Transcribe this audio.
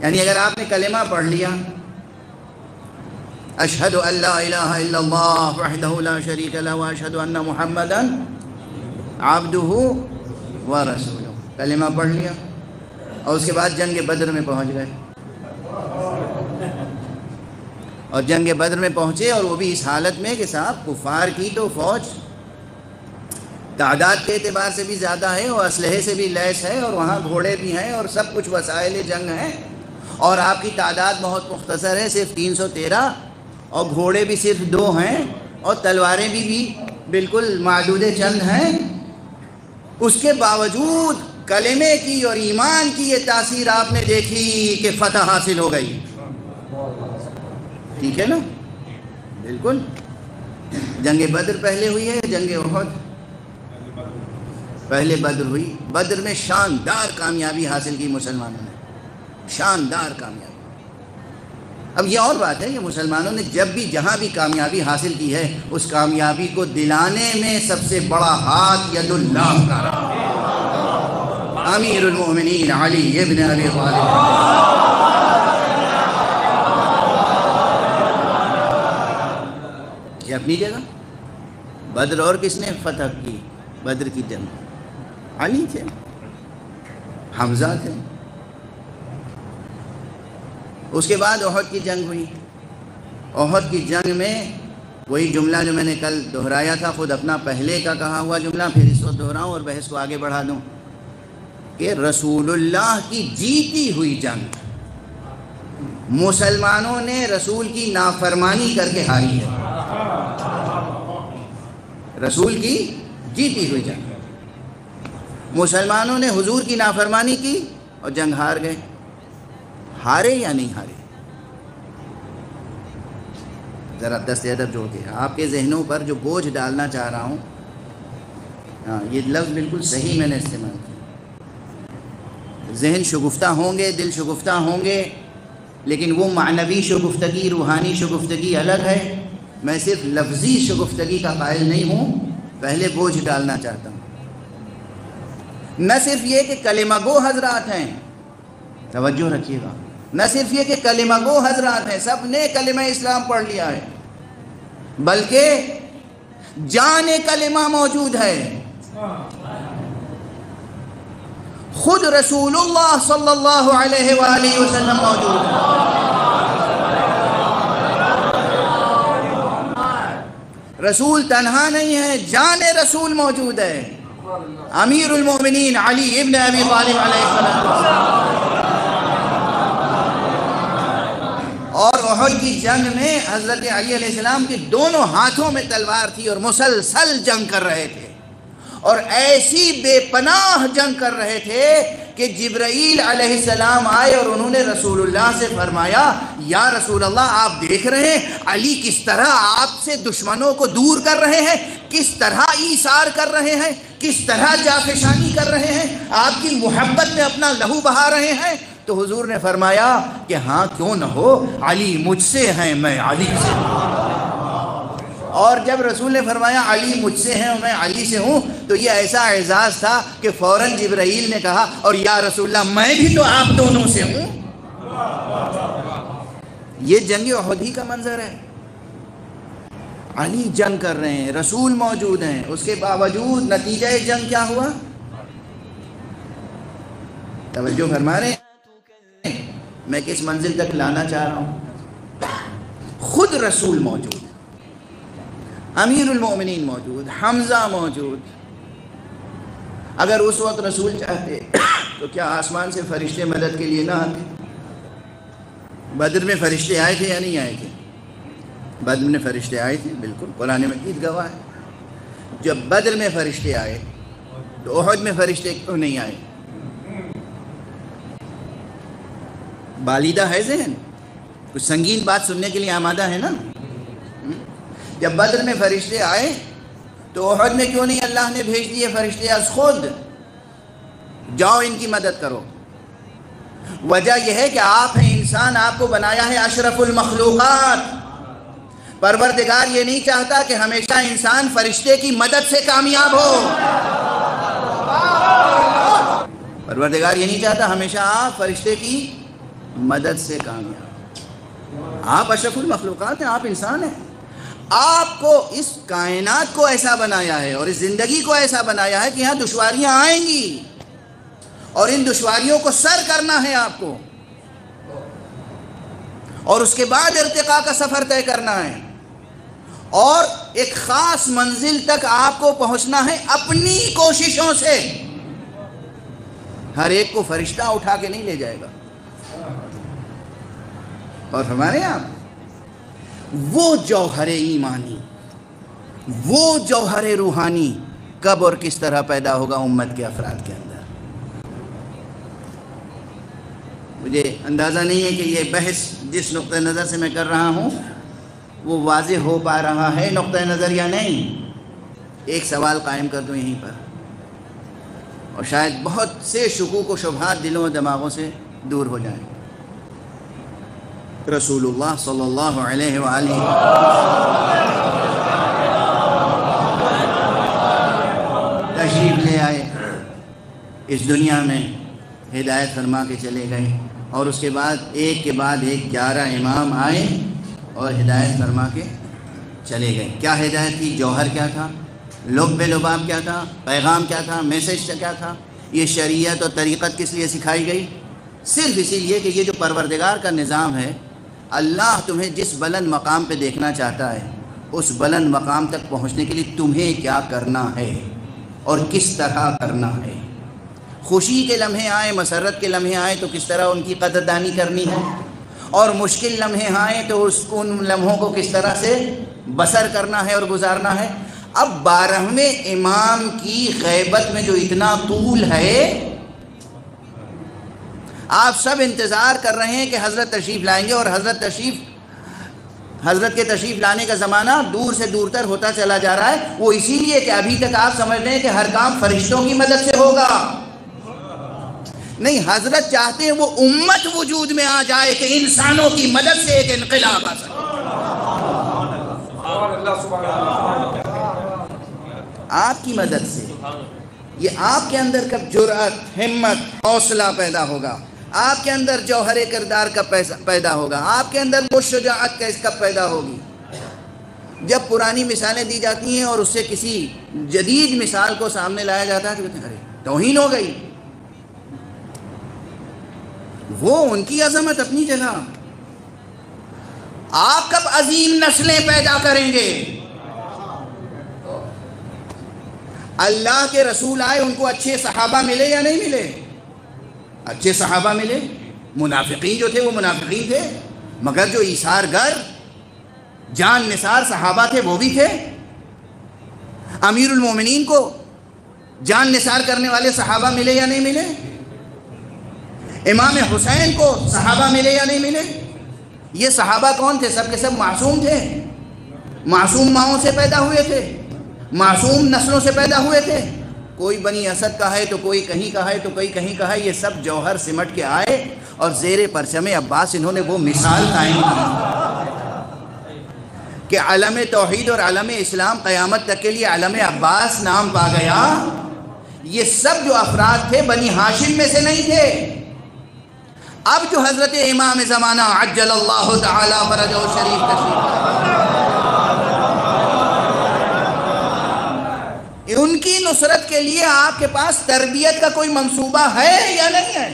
یعنی اگر آپ نے کلمہ پڑھ لیا اشہد ان لا الہ الا اللہ وحدہ لا شریک لہ واشہد ان محمدا عبدہ ورسولہ، کلمہ پڑھ لیا اور اس کے بعد جنگ بدر میں پہنچ گئے، اور جنگ بدر میں پہنچے، اور وہ بھی اس حالت میں کہ صاحب کفار کی تو فوج تعداد کے اعتبار سے بھی زیادہ ہے اور اسلحے سے بھی لیس ہے، اور وہاں گھوڑے بھی ہیں اور سب کچھ وسائل جنگ ہیں، اور آپ کی تعداد بہت مختصر ہے، صرف 313، اور گھوڑے بھی صرف 2 ہیں، اور تلواریں بھی بالکل معدود چند ہیں۔ اس کے باوجود کلمے کی اور ایمان کی یہ تاثیر آپ نے دیکھی کہ فتح حاصل ہو گئی، ٹھیک ہے نا؟ بالکل۔ جنگ بدر پہلے ہوئی ہے، جنگ احد پہلے بدر ہوئی۔ بدر میں شاندار کامیابی حاصل کی مسلمانوں نے، شاندار کامیابی۔ اب یہ اور بات ہے کہ مسلمانوں نے جب بھی جہاں بھی کامیابی حاصل کی ہے، اس کامیابی کو دلانے میں سب سے بڑا ہاتھ ید اللہ کا رہا۔ امیر المؤمنین علی ابن ابی طالب یہ اپنی جگہ۔ بدر اور کس نے فتح کی؟ بدر کی جنگ علی تھے، حمزہ تھے۔ اس کے بعد احد کی جنگ ہوئی۔ احد کی جنگ میں وہی جملہ جو میں نے کل دہرایا تھا، خود اپنا پہلے کا کہا ہوا جملہ پھر اس وقت دہراؤں اور بحث کو آگے بڑھا دوں، کہ رسول اللہ کی جیتی ہوئی جنگ، مسلمانوں نے رسول کی نافرمانی کر کے ہاری ہے۔ رسول کی جیتی ہوئی جنگ، مسلمانوں نے حضور کی نافرمانی کی اور جنگ ہار گئے۔ ہارے یا نہیں ہارے؟ ذرا دست ادب جوڑ کے آپ کے ذہنوں پر جو بوجھ ڈالنا چاہ رہا ہوں، یہ لفظ بالکل صحیح میں نے استعمال کیا۔ ذہن شگفتہ ہوں گے، دل شگفتہ ہوں گے، لیکن وہ معنوی شگفتگی، روحانی شگفتگی الگ ہے۔ میں صرف لفظی شگفتگی کا قائل نہیں ہوں، پہلے بوجھ ڈالنا چاہتا ہوں۔ نہ صرف یہ کہ کلمہ گو حضرات ہیں، توجہ رکھیے گا، نہ صرف یہ کہ کلمہ گو حضرات ہیں، سب نے کلمہ اسلام پڑھ لیا ہے، بلکہ جان کلمہ موجود ہے۔ خود رسول اللہ صلی اللہ علیہ وآلہ وسلم موجود ہے۔ رسول تنہا نہیں ہے، جان رسول موجود ہے۔ امیر المؤمنین علی ابن ابی طالب علیہ السلام۔ اور احد کی جنگ میں حضرت علی علیہ السلام کے دونوں ہاتھوں میں تلوار تھی اور مسلسل جنگ کر رہے تھے، اور ایسی بے پناہ جنگ کر رہے تھے کہ جبرائیل علیہ السلام آئے اور انہوں نے رسول اللہ سے فرمایا، یا رسول اللہ آپ دیکھ رہے ہیں علی کس طرح آپ سے دشمنوں کو دور کر رہے ہیں، کس طرح ایثار کر رہے ہیں، کس طرح جافشانی کر رہے ہیں، آپ کی محبت میں اپنا لہو بہا رہے ہیں۔ تو حضور نے فرمایا کہ ہاں کیوں نہ ہو، علی مجھ سے ہیں، میں علی سے ہوں۔ اور جب رسول نے فرمایا علی مجھ سے ہیں اور میں علی سے ہوں، تو یہ ایسا اعزاز تھا کہ فوراً جبرائیل نے کہا، اور یا رسول اللہ میں بھی تو آپ دونوں سے ہوں۔ یہ جنگ احد ہی کا منظر ہے۔ علی جنگ کر رہے ہیں، رسول موجود ہیں، اس کے باوجود نتیجہ جنگ کیا ہوا؟ توجہ فرما رہے ہیں میں کس منزل تک لانا چاہ رہا ہوں؟ خود رسول موجود، امیر المؤمنین موجود، حمزہ موجود۔ اگر اس وقت رسول چاہتے تو کیا آسمان سے فرشتے مدد کے لیے نہ آتے؟ بدر میں فرشتے آئے تھے یا نہیں آئے تھے؟ بدر میں فرشتے آئے تھے، بالکل، قرآن مجید گواہ ہے۔ جب بدر میں فرشتے آئے تو احد میں فرشتے کیوں نہیں آئے؟ بالیدہ ہے ذہن، کچھ سنگین بات سننے کے لیے آمادہ ہے نا؟ جب بدر میں فرشتے آئے تو احد میں کیوں نہیں اللہ نے بھیج دیے فرشتے از خود؟ جاؤ ان کی مدد کرو۔ وجہ یہ ہے کہ آپ ہیں انسان، آپ کو بنایا ہے اشرف المخلوقات۔ پروردگار یہ نہیں چاہتا کہ ہمیشہ انسان فرشتے کی مدد سے کامیاب ہو۔ پروردگار یہ نہیں چاہتا ہمیشہ آپ فرشتے کی مدد سے کامیاب۔ آپ اشرف المخلوقات ہیں، آپ انسان ہیں، آپ کو اس کائنات کو ایسا بنایا ہے اور اس زندگی کو ایسا بنایا ہے کہ یہاں دشواریاں آئیں گی اور ان دشواریوں کو سر کرنا ہے آپ کو، اور اس کے بعد ارتقاء کا سفر طے کرنا ہے، اور ایک خاص منزل تک آپ کو پہنچنا ہے اپنی کوششوں سے۔ ہر ایک کو فرشتہ اٹھا کے نہیں لے جائے گا۔ اور ہمارے آپ وہ جوہر ایمانی، وہ جوہر روحانی کب اور کس طرح پیدا ہوگا امت کے افراد کے اندر؟ مجھے اندازہ نہیں ہے کہ یہ بحث جس نقطہ نظر سے میں کر رہا ہوں وہ واضح ہو پا رہا ہے نقطہ نظر یا نہیں۔ ایک سوال قائم کر دوں یہیں پر، اور شاید بہت سے شکوک و شبہات دلوں و دماغوں سے دور ہو جائیں۔ رسول اللہ صلی اللہ علیہ وآلہ تشریف لے آئے، اس دنیا میں ہدایت فرما کے چلے گئے، اور اس کے بعد ایک کے بعد ایک 11 امام آئے اور ہدایت فرما کے چلے گئے۔ کیا ہدایت تھی؟ جوہر کیا تھا؟ لب لباب کیا تھا؟ پیغام کیا تھا؟ میسج کیا تھا؟ یہ شریعت اور طریقت کس لیے سکھائی گئی؟ صرف اسی لیے کہ یہ جو پروردگار کا نظام ہے، اللہ تمہیں جس بلند مقام پہ دیکھنا چاہتا ہے اس بلند مقام تک پہنچنے کے لیے تمہیں کیا کرنا ہے اور کس طرح کرنا ہے۔ خوشی کے لمحے آئیں، مسرت کے لمحے آئیں تو کس طرح ان کی قدردانی کرنی ہے، اور مشکل لمحے آئیں تو ان لمحوں کو کس طرح سے بسر کرنا ہے اور گزارنا ہے۔ اب 12ویں امام کی غیبت میں جو اتنا طول ہے، آپ سب انتظار کر رہے ہیں کہ حضرت تشریف لائیں گے، اور حضرت کے تشریف لانے کا زمانہ دور سے دور تر ہوتا چلا جا رہا ہے۔ وہ اسی لیے کہ ابھی تک آپ سمجھ رہے ہیں کہ ہر کام فرشتوں کی مدد سے ہوگا۔ نہیں، حضرت چاہتے ہیں وہ امت وجود میں آ جائے کہ انسانوں کی مدد سے ایک انقلاب آ سکے۔ آپ کی مدد سے یہ آپ کے اندر کب جرأت، ہمت، حوصلہ پیدا ہوگا؟ آپ کے اندر جوہر کردار کب پیدا ہوگا؟ آپ کے اندر وہ شجاعت کب پیدا ہوگی؟ جب پرانی مثالیں دی جاتی ہیں اور اس سے کسی جدید مثال کو سامنے لایا جاتا ہے تو کہتے ہیں ارے توہین ہو گئی۔ وہ ان کی عظمت اپنی جگہ، آپ کب عظیم نسلیں پیدا کریں گے؟ اللہ کے رسول آئے، ان کو اچھے صحابہ ملے یا نہیں ملے؟ اچھے صحابہ ملے۔ منافقین جو تھے وہ منافقین تھے، مگر جو ایثار گر، جان نثار صحابہ تھے وہ بھی تھے۔ امیر المومنین کو جان نثار کرنے والے صحابہ ملے یا نہیں ملے؟ امام حسین کو صحابہ ملے یا نہیں ملے؟ یہ صحابہ کون تھے؟ سب کے سب معصوم تھے، معصوم ماؤں سے پیدا ہوئے تھے، معصوم نسلوں سے پیدا ہوئے تھے۔ کوئی بنی اسد کا ہے تو کوئی کہیں کا ہے تو کوئی کہیں کا ہے، یہ سب جوہر سمٹ کے آئے اور زیر پرچم عباس انہوں نے وہ مثال قائم کی کہ علم توحید اور علم اسلام قیامت تک کے لیے علم عباس نام پا گیا۔ یہ سب جو افراد تھے بنی ہاشم میں سے نہیں تھے۔ اب جو حضرت امام زمانہ عجل اللہ تعالی فرجہ شریف تشریف ان کی نصرت کے لیے آپ کے پاس تربیت کا کوئی منصوبہ ہے یا نہیں ہے؟